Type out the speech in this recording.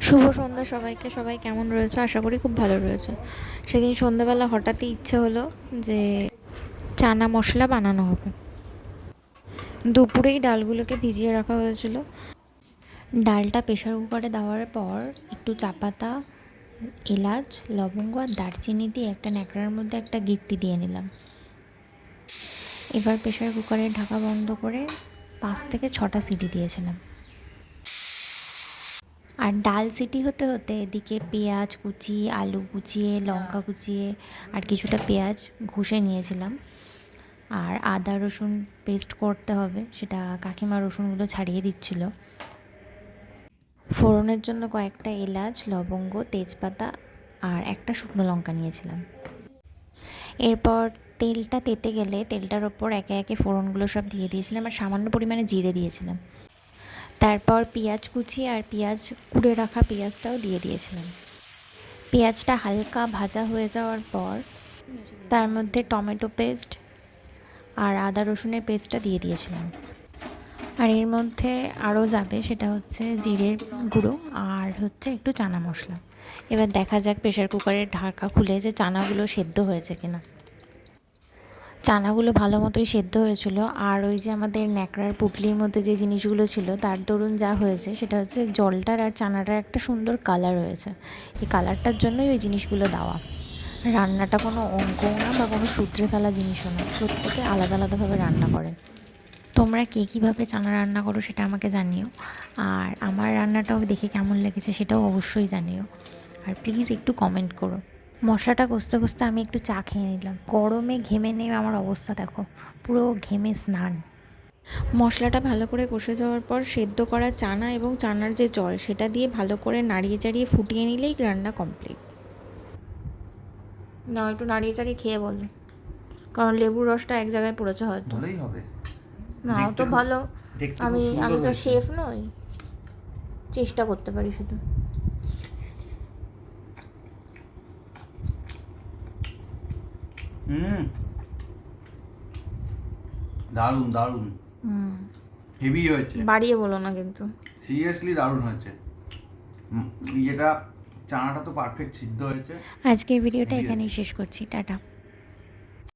শুভ সন্ধ্যা সবাইকে। সবাই কেমন রয়েছে? আশা করি খুব ভালো রয়েছে। সেদিন সন্ধ্যাবেলা হঠাৎই ইচ্ছে হলো যে চানা মশলা বানানো হবে। দুপুরেই ডালগুলোকে ভিজিয়ে রাখা হয়েছিল। ডালটা প্রেশার কুকারে দেওয়ার পর একটু চা পাতা, এলাচ, লবঙ্গ আর দারচিনি দিয়ে একটা ন্যাকড়ার মধ্যে একটা গিট্টি দিয়ে নিলাম। এবার প্রেশার কুকারের ঢাকা বন্ধ করে 5 থেকে 6টা সিটি দিয়েছিলাম। আর ডাল সিটি হতে হতে এদিকে পেঁয়াজ কুচি, আলু কুচিয়ে, লঙ্কা কুচিয়ে আর কিছুটা পেঁয়াজ ঘষে নিয়েছিলাম। আর আদা রসুন পেস্ট করতে হবে, সেটা কাকিমা রসুনগুলো ছাড়িয়ে দিচ্ছিল। ফোড়নের জন্য কয়েকটা এলাচ, লবঙ্গ, তেজপাতা আর একটা শুকনো লঙ্কা নিয়েছিলাম। এরপর তেলটা তেতে গেলে তেলটার ওপর একে একে ফোড়নগুলো সব দিয়ে দিয়েছিলাম আর সামান্য পরিমাণে জিরে দিয়েছিলাম। তারপর পেঁয়াজ কুচি আর পেঁয়াজ কুড়ে রাখা পেঁয়াজটাও দিয়ে দিয়েছিলাম। পেঁয়াজটা হালকা ভাজা হয়ে যাওয়ার পর তার মধ্যে টমেটো পেস্ট আর আদা রসুনের পেস্টটা দিয়ে দিয়েছিলাম। আর এর মধ্যে আরও যাবে, সেটা হচ্ছে জিরের গুঁড়ো আর হচ্ছে একটু চানা মশলা। এবার দেখা যাক প্রেশার কুকারের ঢাকা খুলে যে চানাগুলো সেদ্ধ হয়েছে কিনা। চানাগুলো ভালো মতোই সেদ্ধ হয়েছিল। আর ওই যে আমাদের ন্যাকড়ার পুটলির মধ্যে যে জিনিসগুলো ছিল তার দরুন যা হয়েছে সেটা হচ্ছে জলটার আর চানাটার একটা সুন্দর কালার হয়েছে। এই কালারটার জন্যই ওই জিনিসগুলো দেওয়া। রান্নাটা কোনো অঙ্কও না বা কোনো সূত্রে ফেলা জিনিসও না, প্রত্যেকে আলাদা আলাদাভাবে রান্না করে। তোমরা কে কীভাবে চানা রান্না করো সেটা আমাকে জানিও। আর আমার রান্নাটাও দেখে কেমন লেগেছে সেটাও অবশ্যই জানিও। আর প্লিজ একটু কমেন্ট করো। মশলাটা কষতে কষতে আমি একটু চা খেয়ে নিলাম। গরমে ঘেমে নেমে আমার অবস্থা দেখো, পুরো ঘেমে স্নান। মশলাটা ভালো করে কষে যাওয়ার পর সেদ্ধ করা চানা এবং চানার যে জল সেটা দিয়ে ভালো করে নাড়িয়ে চাড়িয়ে ফুটিয়ে নিলেই রান্না কমপ্লিট। না, একটু নাড়িয়ে চাড়িয়ে খেয়ে বলো, কারণ লেবুর রসটা এক জায়গায় পড়েছে হয়তো। ভালোই হবে না দেখতে, তো ভালো। দেখতে আমি খুব সুন্দর আমি তো হয়েছে। শেফ নই, চেষ্টা করতে পারি শুধু। দারুণ দারুণ, হেভি হয়েছে। বাড়িয়ে বলো না কিন্তু। সিরিয়াসলি দারুণ হয়েছে। এটা চানাটা তো পারফেক্ট সিদ্ধ হয়েছে। আজকের ভিডিওটা হেভি এখানেই হয়েছে। শেষ করছি। টাটা।